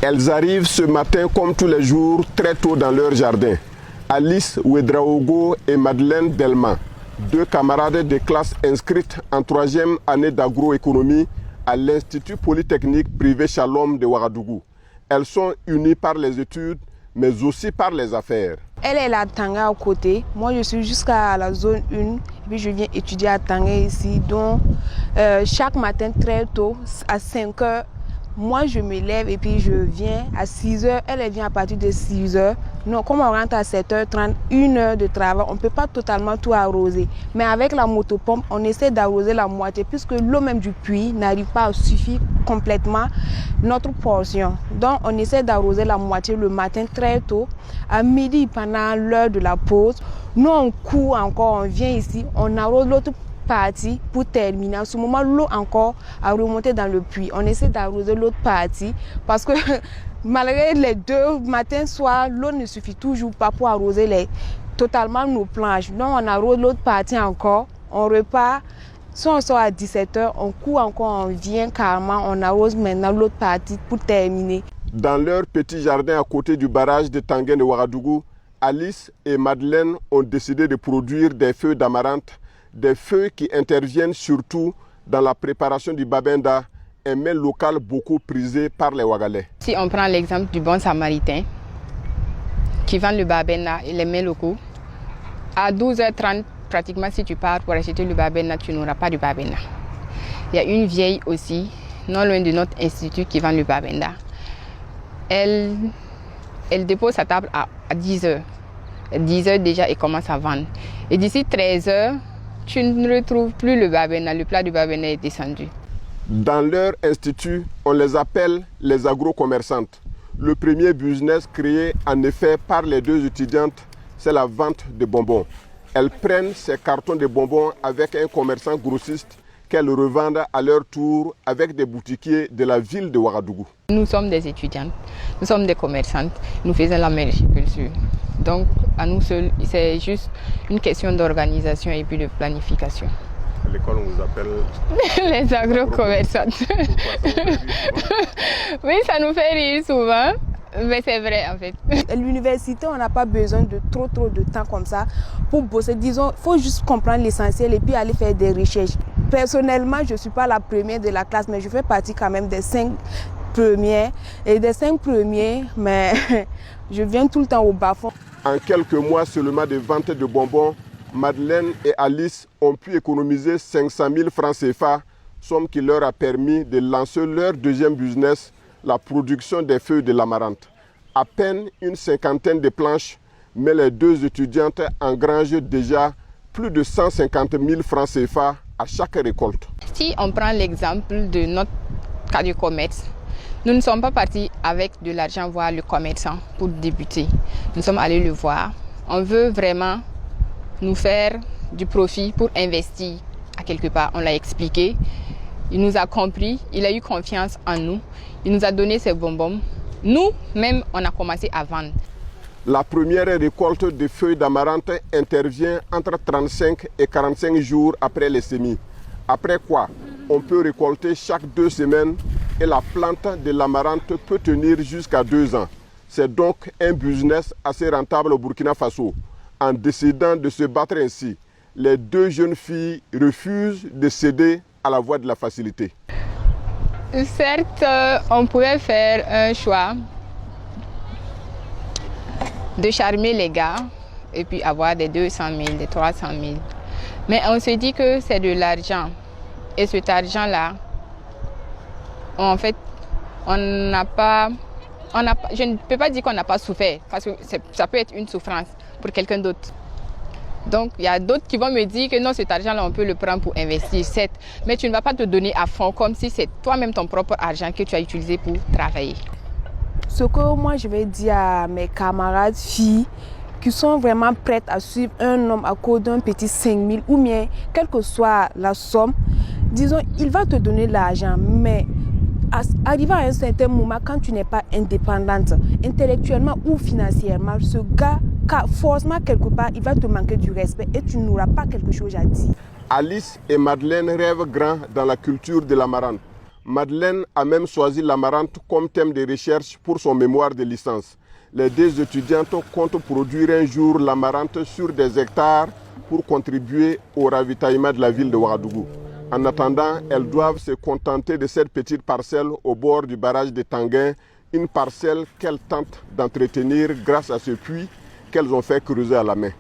Elles arrivent ce matin comme tous les jours très tôt dans leur jardin. Alice Ouedraogo et Madeleine Delma, deux camarades de classe inscrites en 3e année d'agroéconomie à l'Institut Polytechnique privé Shalom de Ouagadougou. Elles sont unies par les études, mais aussi par les affaires. Elle est à Tanga à côté. Moi, je suis jusqu'à la zone 1. Et puis, je viens étudier à Tanga ici. Donc, chaque matin, très tôt, à 5 heures, moi, je me lève et puis je viens à 6 heures. Elle vient à partir de 6 heures. Non, comme on rentre à 7h30, 1 heure de travail, on ne peut pas totalement tout arroser. Mais avec la motopompe, on essaie d'arroser la moitié puisque l'eau même du puits n'arrive pas à suffire complètement notre portion. Donc, on essaie d'arroser la moitié le matin très tôt. À midi, pendant l'heure de la pause, nous, on court encore, on vient ici, on arrose l'autre partie pour terminer. À ce moment, l'eau encore a remonté dans le puits. On essaie d'arroser l'autre partie parce que malgré les deux, matin, soir, l'eau ne suffit toujours pas pour arroser totalement nos planches. Donc, on arrose l'autre partie encore, on repart. Si on sort à 17h, on court encore, on vient carrément, on arrose maintenant l'autre partie pour terminer. Dans leur petit jardin à côté du barrage de Tanguin de Ouagadougou, Alice et Madeleine ont décidé de produire des feuilles d'amarante, des feuilles qui interviennent surtout dans la préparation du babenda, un mets local beaucoup prisé par les Ouagalais. Si on prend l'exemple du bon samaritain qui vend le babenda et les mets locaux, à 12h30, pratiquement si tu pars pour acheter le babenda, tu n'auras pas de babenda. Il y a une vieille aussi, non loin de notre institut, qui vend le babenda. Elle dépose sa table à 10h. 10h déjà, elle commence à vendre. Et d'ici 13h, tu ne retrouves plus le babenda, le plat du babenda est descendu. Dans leur institut, on les appelle les agro-commerçantes. Le premier business créé en effet par les deux étudiantes, c'est la vente de bonbons. Elles prennent ces cartons de bonbons avec un commerçant grossiste qu'elles revendent à leur tour avec des boutiquiers de la ville de Ouagadougou. Nous sommes des étudiantes, nous sommes des commerçantes, nous faisons la mériculture. Donc à nous seuls, c'est juste une question d'organisation et puis de planification. À l'école, on vous appelle les agro-commerçantes. Oui, ça nous fait rire souvent, mais c'est vrai en fait. À l'université, on n'a pas besoin de trop de temps comme ça pour bosser. Disons, il faut juste comprendre l'essentiel et puis aller faire des recherches. Personnellement, je ne suis pas la première de la classe, mais je fais partie quand même des 5 premiers. Et des 5 premiers, mais je viens tout le temps au bas-fond. En quelques mois seulement de vente de bonbons, Madeleine et Alice ont pu économiser 500 000 francs CFA, somme qui leur a permis de lancer leur deuxième business, la production des feuilles de l'amarante. À peine une 50aine de planches, mais les deux étudiantes engrangent déjà plus de 150 000 francs CFA à chaque récolte. Si on prend l'exemple de notre cas de commerce, nous ne sommes pas partis avec de l'argent voir le commerçant pour débuter. Nous sommes allés le voir. On veut vraiment nous faire du profit pour investir à quelque part. On l'a expliqué. Il nous a compris. Il a eu confiance en nous. Il nous a donné ses bonbons. Nous-mêmes, on a commencé à vendre. La première récolte de feuilles d'amarante intervient entre 35 et 45 jours après les semis. Après quoi, on peut récolter chaque 2 semaines et la plante de l'amarante peut tenir jusqu'à 2 ans. C'est donc un business assez rentable au Burkina Faso. En décidant de se battre ainsi, les deux jeunes filles refusent de céder à la voie de la facilité. Certes, on pouvait faire un choix de charmer les gars et puis avoir des 200 000, des 300 000. Mais on se dit que c'est de l'argent. Et cet argent-là, en fait, je ne peux pas dire qu'on n'a pas souffert, parce que ça peut être une souffrance pour quelqu'un d'autre. Donc, il y a d'autres qui vont me dire que non, cet argent-là, on peut le prendre pour investir, certes, mais tu ne vas pas te donner à fond comme si c'est toi-même ton propre argent que tu as utilisé pour travailler. Ce que moi, je vais dire à mes camarades filles qui sont vraiment prêtes à suivre un homme à cause d'un petit 5 000 ou bien, quelle que soit la somme, disons, il va te donner de l'argent, mais arrivé à un certain moment, quand tu n'es pas indépendante, intellectuellement ou financièrement, ce gars, forcément quelque part, il va te manquer du respect et tu n'auras pas quelque chose à dire. Alice et Madeleine rêvent grand dans la culture de l'amarante. Madeleine a même choisi l'amarante comme thème de recherche pour son mémoire de licence. Les deux étudiantes comptent produire un jour l'amarante sur des hectares pour contribuer au ravitaillement de la ville de Ouagadougou. En attendant, elles doivent se contenter de cette petite parcelle au bord du barrage de Tanguin, une parcelle qu'elles tentent d'entretenir grâce à ce puits qu'elles ont fait creuser à la main.